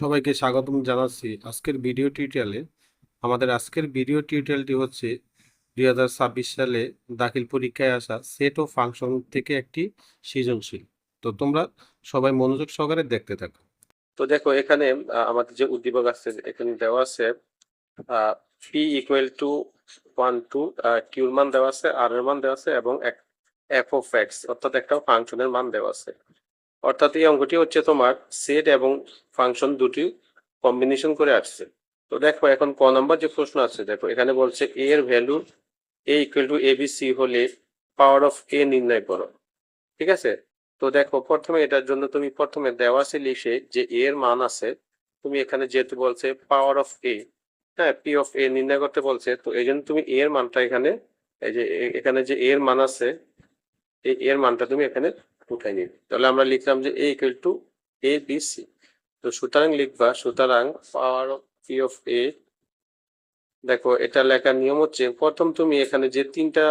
সবাইকে স্বাগতম জানাচ্ছি আজকের ভিডিও টিউটোরিয়ালে। আমাদের আজকের ভিডিও টিউটোরিয়ালটি হচ্ছে 2026 সালে দাখিল পরীক্ষায় আসা সেট ও ফাংশন থেকে একটি সৃজনশীল। তো তোমরা সবাই মনোযোগ সহকারে দেখতে থাকো। তো দেখো এখানে আমাদের যে উদ্দীপক আছে এখানে দেওয়া আছে পি ইকুয়াল টু 1 টু কিউর মান দেওয়া আছে, আর এর মান দেওয়া আছে এবং এফ অফ এক্স অর্থাৎ একটা ফাংশনের মান দেওয়া আছে। অর্থাৎ এই অঙ্কটি হচ্ছে তোমার সেট এবং ফাংশন দুটি কম্বিনেশন করে আসছে। তো দেখো এখন ক নাম্বার যে প্রশ্ন আছে, দেখো এখানে বলছে এ এর value A equal to A B C হলে পাওয়ার অফ এ নির্ণয় করো। ঠিক আছে, তো দেখো প্রথমে এটার জন্য তুমি প্রথমে দেওয়া আছে লিখে যে এ এর মান আছে, তুমি এখানে যেহেতু বলছে পাওয়ার অফ এ, হ্যাঁ পি অফ এ নির্ণয় করতে বলছে, তো এই জন্য তুমি এ এর মানটা এখানে এই যে এখানে যে এ এর মান আছে এই এর মানটা তুমি এখানে উঠাই নিবে। তাহলে আমরা লিখলাম যে A equal to A B C. তো সুতরাং লিখবা সুতরাং power of P of A, দেখো এটা লেখার নিয়ম হচ্ছে প্রথম তুমি এখানে যে তিনটা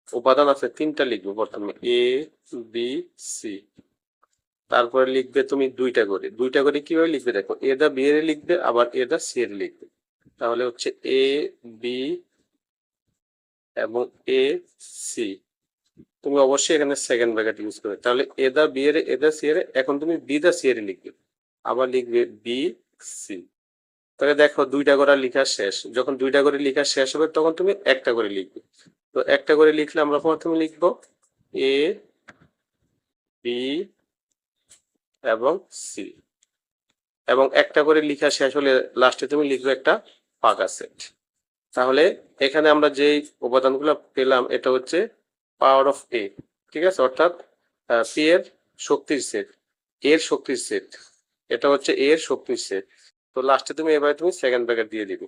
উপাদান আছে তিনটা লিখবে, প্রথমে এ বি সি, তারপরে লিখবে তুমি দুইটা করে কিভাবে লিখবে, দেখো এ দা বি এর লিখবে আবার এ দা সি এর লিখবে। তাহলে হচ্ছে এ বি এবং এ সি, তুমি অবশ্যই এখানে সেকেন্ড ব্র্যাকেট ইউজ করবে। তাহলে এ দা বি এর এ দা সি এর, এখন তুমি বি দা সি এর লিখবে, আবার লিখবে বি সি। তাহলে দেখো দুইটা করে লেখা শেষ, যখন দুইটা করে লেখা শেষ হবে তখন তুমি একটা করে লিখবে। তো একটা করে লিখলে আমরা প্রথমে লিখবো এ বি এবং সি, এবং একটা করে লেখা শেষ হলে লাস্টে তুমি লিখবে একটা ফাঁকা সেট। তাহলে এখানে আমরা যেই উপাদানগুলো পেলাম এটা হচ্ছে পাওয়ার অফ এ, ঠিক আছে, অর্থাৎ পি এর শক্তির সেট, এর শক্তির সেট, এটা হচ্ছে এর শক্তির সেট। তো লাস্টে তুমি এবারে তুমি সেকেন্ড ব্র্যাকেট দিয়ে দিবে।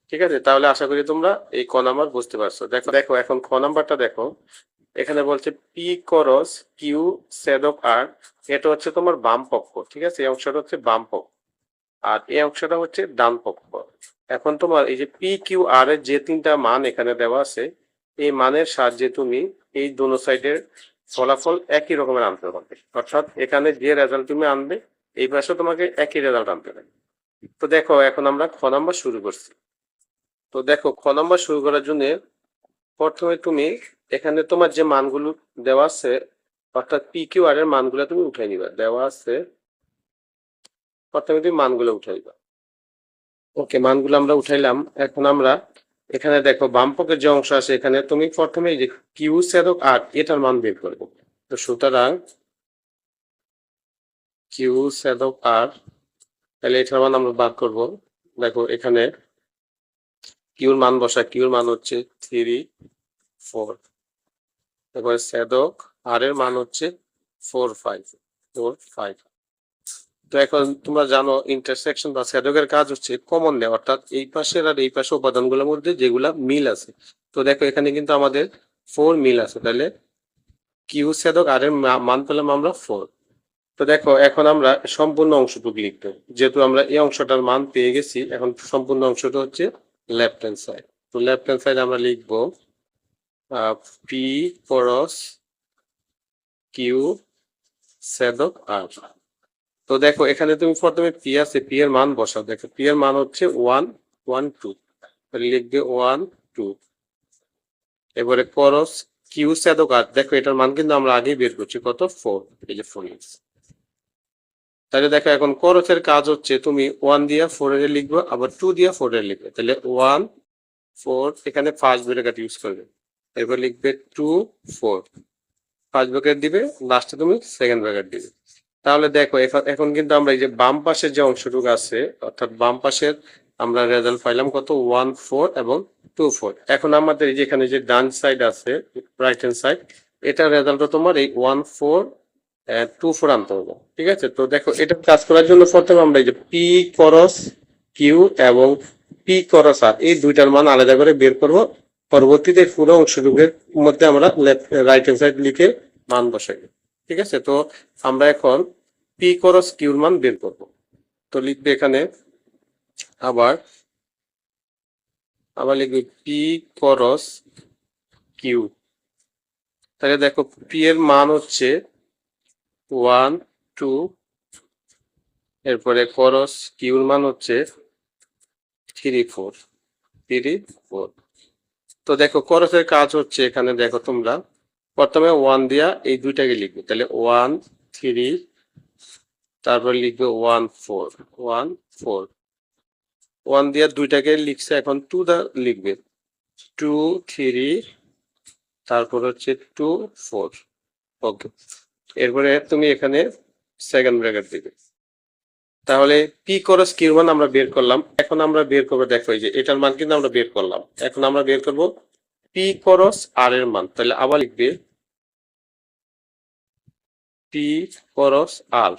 ঠিক আছে, তাহলে আশা করি তোমরা এই ক নাম্বার বুঝতে পারছো। দেখো দেখো এখন খ নাম্বারটা দেখো, এখানে বলছে পি করস কিউ সেড অফ আর, এটা হচ্ছে তোমার বাম পক্ষ, ঠিক আছে, এই অংশটা হচ্ছে বাম পক্ষ আর এই অংশটা হচ্ছে ডান পক্ষ। এখন তোমার এই যে পি কিউ আর এর যে তিনটা মান এখানে দেওয়া আছে, এই মানের সাহায্যে তুমি এই দোনো সাইডের ফলাফল একই রকমের আনতে হবে, অর্থাৎ এখানে যে রেজাল্ট তুমি আনবে এই পাশে তোমাকে একই রেজাল্ট আনতে হবে। তো দেখো এখন আমরা খ নাম্বার শুরু করছি। তো দেখো খ নাম্বার শুরু করার জন্য প্রথমে তুমি এখানে তোমার যে মানগুলো দেওয়া আছে অর্থাৎ পি কিউ আর এর মানগুলো তুমি উঠাই নিবা, দেওয়া আছে প্রথমে তুমি মানগুলো উঠাইবা। ওকে, মানগুলো আমরা উঠাইলাম। এখন আমরা এখানে দেখো বাম পক্ষের যে অংশ আছে এখানে তুমি প্রথমে এই যে কিউ ছেদক আর এটার মান বের করবো। তো সুতরাং কিউ ছেদক আর, তাহলে এটার মান আমরা বার করব। দেখো এখানে কিউর মান বসা, কিউর মান হচ্ছে 3 4, এবার ছেদক আর এর মান হচ্ছে 4 5 4 5। তো এখন তোমরা জানো ইন্টারসেকশন বা ছেদকের কাজ হচ্ছে কমন নেওয়া, অর্থাৎ এই পাশের আর এই পাশে উপাদানগুলোর মধ্যে যেগুলা মিল আছে। তো দেখো এখানে কিন্তু আমাদের 4 মিল আছে, তাহলে কিউ ছেদক আর এর মান পেলাম আমরা 4। তো দেখো এখন আমরা সম্পূর্ণ অংশটুকু লিখবো, যেহেতু আমরা এই অংশটার মান পেয়ে গেছি, এখন সম্পূর্ণ অংশটা হচ্ছে লেফট হ্যান্ড সাইড। তো লেফট হ্যান্ড সাইড আমরা লিখবো পি ক্রস কিউ ছেদক আর। তো দেখো এখানে তুমি প্রথমে পি আছে, পি এর মান বসাও। দেখো পি এর মান হচ্ছে 1 1 2, তাহলে লিখবে 1 2। এবারে করস কিউ ছেদক আর, দেখো এটার মান কিন্তু আমরা আগেই বের করছি কত 4, এই যে 4 ইঞ্চ। তাহলে দেখো এখন করসের কাজ হচ্ছে তুমি 1 দিয়া 4 এর লিখবে আবার 2 দিয়া 4 এর লিখবে, তাহলে 1 4 এখানে ফার্স্ট ব্র্যাকেট ইউজ করবে, এরপর লিখবে 2 4, ফার্স্ট ব্র্যাকেট দিবে, লাস্টে তুমি সেকেন্ড ব্র্যাকেট দিবে। তাহলে দেখো এখন কিন্তু আমরা এই যে বাম পাশের যে অংশটুকু আছে অর্থাৎ বাম পাশের আমরা রেজাল্ট পাইলাম কত 1 4 এবং 2 4। এখন আমাদের এই যে এখানে যে ডান সাইড আছে রাইট হ্যান্ড সাইড, এটা রেজাল্ট তোমার এই 1 4 2 4 আনতে হবে। ঠিক আছে, তো দেখো এটা কাজ করার জন্য প্রথমে আমরা এই যে পি করস কিউ এবং পি করস আর এই দুইটার মান আলাদা করে বের করব, পরবর্তীতে পুরো অংশটুকুর মধ্যে আমরা লেফট রাইট হ্যান্ড সাইড লিখে মান বসাই। ঠিক আছে, তো আমরা এখন পি করস কিউর মান বের করব। তো লিখবে এখানে আবার আবার লিখবে পি করস কিউ। তাহলে দেখো পি এর মান হচ্ছে 1 2 এরপরে করস কিউর মান হচ্ছে 3 4 3 4। তো দেখো করসের কাজ হচ্ছে এখানে দেখো তোমরা প্রথমে 1 দিয়া এই দুইটাকে লিখবে, তাহলে 1 3, তারপর লিখবে 1 4 1 4। 1 দিয়া দুইটাকে লিখছে, এখন 2 দা লিখবে 2 3, তারপর হচ্ছে 2 4। ওকে, এরপরে তুমি এখানে সেকেন্ড ব্র্যাকেট দিবে। তাহলে পি করস কিউর মান আমরা বের করলাম। এখন আমরা বের করবো, দেখো এই যে এটার মান কিন্তু আমরা বের করলাম। এখন আমরা বের করব পি করস আর এর মান। তাহলে আবার লিখবে পি করস আর।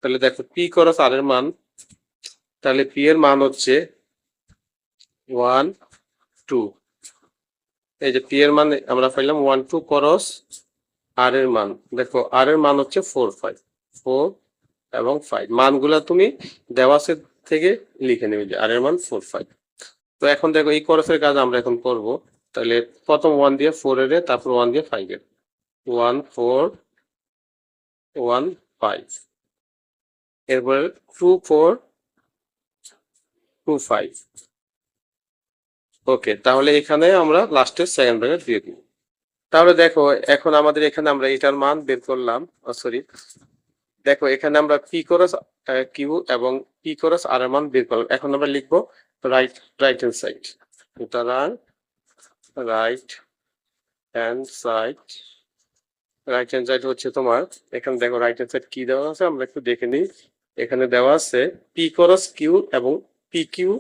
তাহলে দেখো পি করস আর এর মান, তাহলে পি এর মান হচ্ছে 1 2। এই যে পি এর মান আমরা পাইলাম 1 2 করস আর এর মান, দেখো আর এর মান হচ্ছে 4 5 4 এবং 5। মানগুলা তুমি দেওয়া সেট থেকে লিখে নেবে যে আর এর মান 4 5। তো এখন দেখো এই করসের কাজ আমরা এখন করব। তাহলে প্রথম 1 দিয়ে 4 এর, তারপর 1 দিয়ে 5 এর, 1 4 1 5। এরপরে 2 4 2 5। ওকে, তাহলে এখানে আমরা লাস্টের সেকেন্ড ব্র্যাকেট দিয়ে দিব। তাহলে দেখো এখন আমাদের এখানে আমরা এটার মান বের করলাম। সরি, দেখো এখানে আমরা পি করস কিউ এবং পি করস আর এর মান বের করলাম। এখন আমরা লিখবো রাইট রাইট হ্যান্ড সাইড, সুতরাং right hand side. Right hand side হচ্ছে তোমার, এখানে দেখো রাইট হ্যান্ড সাইড কি দেওয়া আছে আমরা একটু দেখে নিই। এখানে দেওয়া আছে পি করস কিউ এবং পি কিউ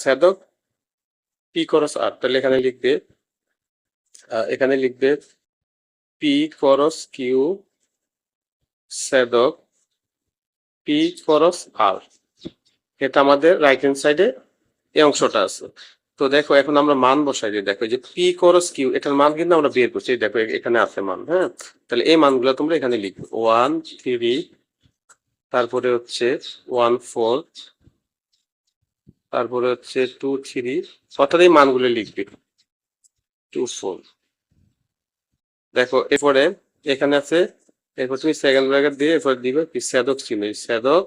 ছেদক পি করস আর। তাহলে এখানে লিখবে পি করস কিউ ছেদক পি করস আর। এটা আমাদের রাইট হ্যান্ড সাইডে এই অংশটা আছে। তো দেখো এখন আমরা মান বসাই দিই। দেখো যে পি করস কিউ, এটার মান কিন্তু আমরা বের করছি, দেখো এখানে আছে মান। হ্যাঁ, তাহলে এই মানগুলো তোমরা এখানে লিখবে 1 3, তারপরে হচ্ছে 1 4, তারপরে হচ্ছে 2 3, অর্থাৎ এই মানগুলো লিখবে 2 4। দেখো এরপরে এখানে আছে, এরপর তুমি সেকেন্ড ব্র্যাকেট দিয়ে এরপর দিবে কি ছেদক চিহ্ন, ছেদক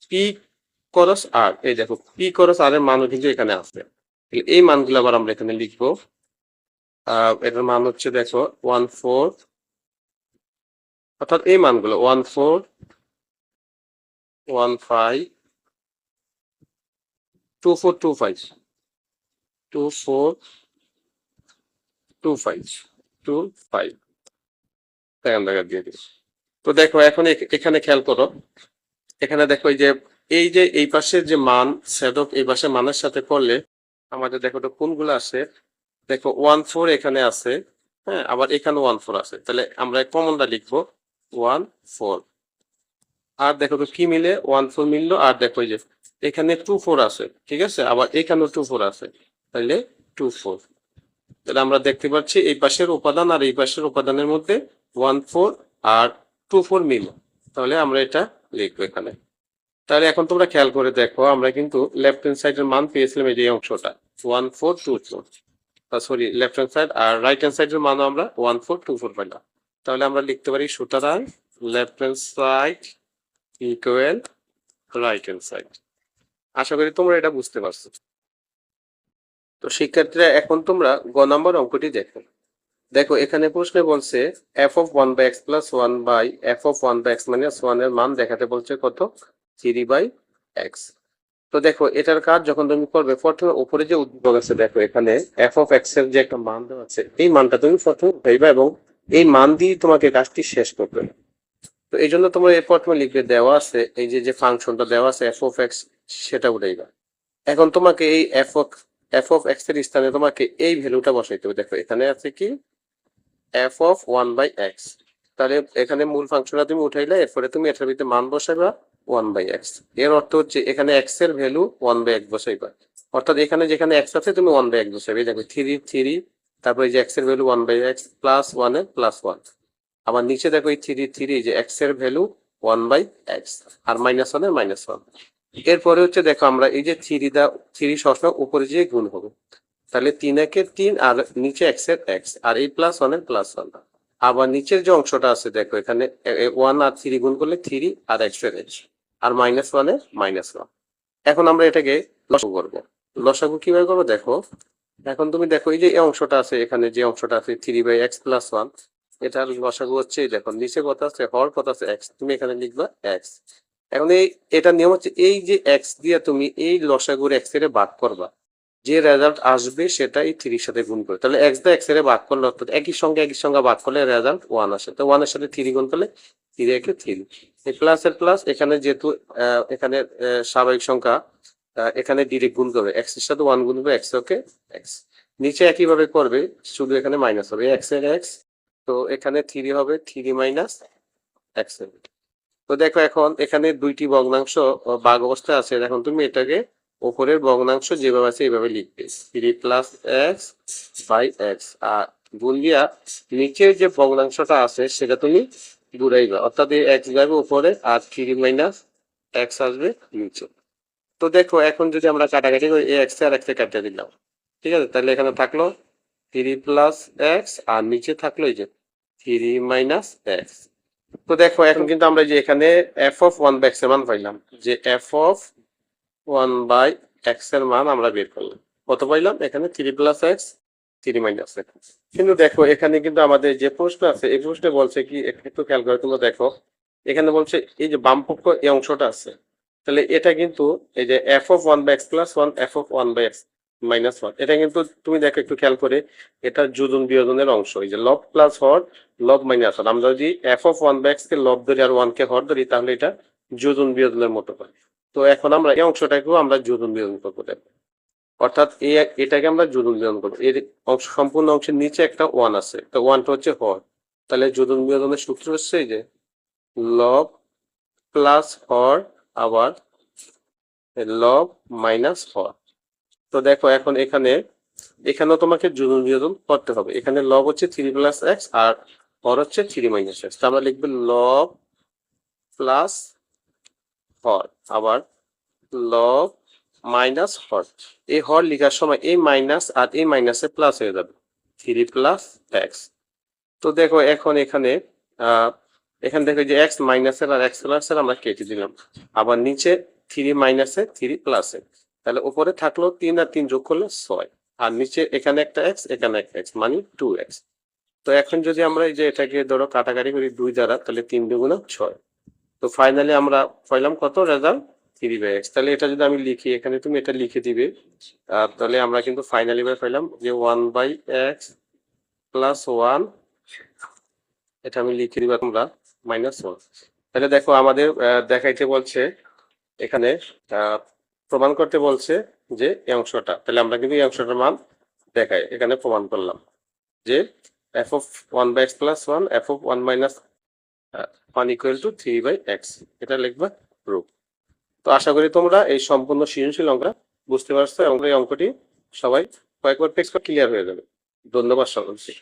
পি করস আর। এই দেখো পি করস আর এর মানও কিন্তু এখানে আছে। এই মানগুলো আবার আমরা এখানে লিখবো। এটার মান হচ্ছে দেখো 1 4, অর্থাৎ এই মানগুলো 1 4 1 5 2 4 2 5 2 4 2 5 2 5 সেকেন্ড ব্র্যাকেট দিয়ে দিই। তো দেখো এখন এখানে খেয়াল করো, এখানে দেখো এই পাশের যে মান ছেদক এই পাশের মানের সাথে করলে আমাদের দেখো তো কোনগুলো আছে। দেখো 1 4 এখানে আছে, হ্যাঁ, আবার এখানে 1 4 আছে। তাহলে আমরা কমনটা লিখবো 1 4। আর দেখো তো কি মিলে 1 4 মিললো। আর দেখো এই যে এখানে 2 4 আছে, ঠিক আছে, আবার এখানেও 2 4 আছে, তাহলে 2 4। তাহলে আমরা দেখতে পাচ্ছি এই পাশের উপাদান আর এই পাশের উপাদানের মধ্যে 1 4 আর 2 4 মিল। তাহলে আমরা এটা লিখবো এখানে। তাহলে এখন তোমরা খেয়াল করে দেখো, আমরা কিন্তু লেফট হ্যান্ড সাইডের মান পেয়েছিলাম এই যে অংশটা 1 4 2 4, সরি লেফট হ্যান্ড সাইড, আর রাইট হ্যান্ড সাইডের মানও আমরা 1 4 2 4 পাইলাম। তাহলে আমরা লিখতে পারি সুতরাং left hand side equal right hand side. আশা করি তোমরা এটা বুঝতে পারছো। তো শিক্ষার্থীরা এখন তোমরা গ নম্বর অঙ্কটি দেখো। দেখো এখানে প্রশ্নে বলছে f of 1 by x plus 1 by f of 1 by x minus 1 এর মান দেখাতে বলছে কত, 3 by x। তো দেখো এটার কাজ যখন তুমি করবে, প্রথমে উপরে যে উদ্দীপক আছে দেখো এখানে f of x এর যে একটা মান দেওয়া আছে, এই মানটা তুমি প্রথমে উঠাইবা এবং এই মান দিয়ে তোমাকে কাজটি শেষ করবে। তো এই জন্য তোমরা প্রথমে লিখবে দেওয়া আছে এই যে ফাংশনটা দেওয়া আছে f of x, সেটা উঠাইবা। এখন তোমাকে এই f of x এর স্থানে তোমাকে এই ভ্যালুটা বসাইতে হবে। দেখো এখানে আছে কি f of 1 by x। তাহলে এখানে মূল ফাংশনটা তুমি উঠাইলে, এরপরে তুমি এটার ভিতরে মান বসাইবা 1 by x। এর অর্থ হচ্ছে এখানে x এর ভ্যালু 1 by x বসাইবা, অর্থাৎ এখানে যেখানে x আছে তুমি 1 by x বসাইবে। দেখো 3 3, তারপরে এই যে x এর ভ্যালু 1 by x প্লাস 1 এর প্লাস 1, আবার নিচে দেখো এই 3 3, যে x এর ভ্যালু 1 by x আর মাইনাস 1 এর মাইনাস 1। এরপরে হচ্ছে দেখো আমরা এই যে 3 সবসময় উপরে যে গুণ হবে, তাহলে 3 একে 3 আর নিচে x এর x আর এই প্লাস 1 এর প্লাস 1। আবার নিচের যে অংশটা আছে দেখো এখানে 1 আর 3 গুণ করলে 3 আর x এর x। আর -1 এ -1। এখন আমরা এটাকে লসাগু করবো। লসাগু কিভাবে করবো দেখো। এখন তুমি দেখো এই যে এই অংশটা আছে, এখানে যে অংশটা আছে 3/x+1, এটার লসাগু হচ্ছে এই দেখো নিচে কত আছে, হর কত আছে x, তুমি এখানে লিখবা x। এখন এটার নিয়ম হচ্ছে এই যে x দিয়ে তুমি এই লসাগুর x এর ভাগ করবা, যে রেজাল্ট আসবে সেটা এই 3 এর সাথে গুণ করে। তাহলে x দিয়ে x এর ভাগ করলে অর্থাৎ একই সংখ্যা ভাগ করলে রেজাল্ট 1 আসে। তো 1 এর সাথে 3 গুণ করলে 3 একে 3। এই প্লাস এর প্লাস এখানে যেহেতু এখানে স্বাভাবিক সংখ্যা, এখানে ডিরেক্ট গুণ করবে, x এর সাথে 1 গুণ করবে, x ওকে x। নিচে একই ভাবে করবে, শুধু এখানে মাইনাস হবে x এর x। তো এখানে 3 হবে 3 মাইনাস x এর। তো দেখো এখন এখানে দুইটি ভগ্নাংশ ভাগ অবস্থায় আছে। এখন তুমি এটাকে উপরের ভগ্নাংশ যেভাবে আছে এইভাবে লিখবে, 3 প্লাস এক্স বাই এক্স, আর গুণ দিয়া নিচের যে ভগ্নাংশটা আছে সেটা তুমি ঘুরাইবা, অর্থাৎ এই এক্স যাবে উপরে আর 3 মাইনাস এক্স আসবে নিচে। তো দেখো এখন যদি আমরা কাটাকাটি করি, এই এক্স আর এক্স কাটিয়ে দিলাম, ঠিক আছে, তাহলে এখানে থাকলো 3 প্লাস এক্স আর নিচে থাকলো এই যে 3 মাইনাস এক্স। তো দেখো এখন কিন্তু আমরা যে এখানে f(1/x) এর মান পাইলাম, যে f(1/x) এর মান আমরা বের করলাম। কত পাইলাম এখানে 3 প্লাস এক্স 3 মাইনাস এক্স। কিন্তু দেখো এখানে কিন্তু আমাদের যে প্রশ্ন আছে এই প্রশ্নে বলছে কি, একটু খেয়াল করে তোমরা দেখো, এখানে বলছে এই যে বাম পক্ষ এই অংশটা আছে, তাহলে এটা কিন্তু এই যে f(1/x+1 f(1/x-1), এটা কিন্তু তুমি দেখো একটু খেয়াল করে, এটা যোজন বিয়োজনের অংশ। এই যে লব প্লাস হর, লব মাইনাস হর, আমরা যদি f(1/x) কে লব ধরি আর 1 কে হর ধরি তাহলে এটা যোজন বিয়োজনের মতো হয়। তো এখন আমরা এই অংশটাকেও আমরা যোজন বিয়োজন করবো, দেখো, অর্থাৎ এটাকে আমরা যোজন বিয়োজন করবো। এর অংশ সম্পূর্ণ অংশের নিচে একটা 1 আছে, তো 1টা হচ্ছে হর, তাহলে যোজন বিয়োজনের সূত্র হচ্ছে এই যে লব প্লাস হর আবার লব মাইনাস হর। তো দেখো এখন এখানেও তোমাকে যোজন বিয়োজন করতে হবে। এখানে লব হচ্ছে 3 প্লাস এক্স আর হর হচ্ছে 3 মাইনাস এক্স। আমরা লিখবো লব প্লাস হর আবার লব মাইনাস হর। এই হর লেখার সময় এই মাইনাস আর এই মাইনাসে প্লাস হয়ে যাবে, 3 প্লাস এক্স। তো দেখো এখন এখানে দেখো যে এক্স মাইনাসের আর এক্স প্লাসের আমরা কেটে দিলাম, আবার নিচে 3 মাইনাসে 3 প্লাসে, তাহলে উপরে থাকলো 3 আর 3 যোগ করলে 6, আর নিচে এখানে একটা এক্স এখানে একটা এক্স মানে 2x। তো এখন যদি আমরা এই যে এটাকে ধরো কাটাকাটি করি 2 দ্বারা, তাহলে 3 দুগুণে 6। তো ফাইনালি আমরা পাইলাম কত রেজাল্ট 3/x। তাহলে এটা যদি আমি লিখি, এখানে তুমি এটা লিখে দিবে, তাহলে আমরা কিন্তু ফাইনালি পাইলাম যে 1/x প্লাস 1, এটা আমি লিখে দিবা তোমরা -1। তাহলে দেখো আমাদের দেখাইতে বলছে এখানে, প্রমাণ করতে বলছে যে এই অংশটা, তাহলে আমরা কিন্তু এই অংশটার মান দেখাই এখানে প্রমাণ করলাম যে f(1/x+1 f(1 - 1 = 3/x), এটা লিখবা প্রুফ। তো আশা করি তোমরা এই সম্পূর্ণ সৃজনশীল অঙ্কটা বুঝতে পারছো এবং এই অঙ্কটি সবাই কয়েকবার টেক্সট ক্লিয়ার হয়ে যাবে। ধন্যবাদ সকলকে।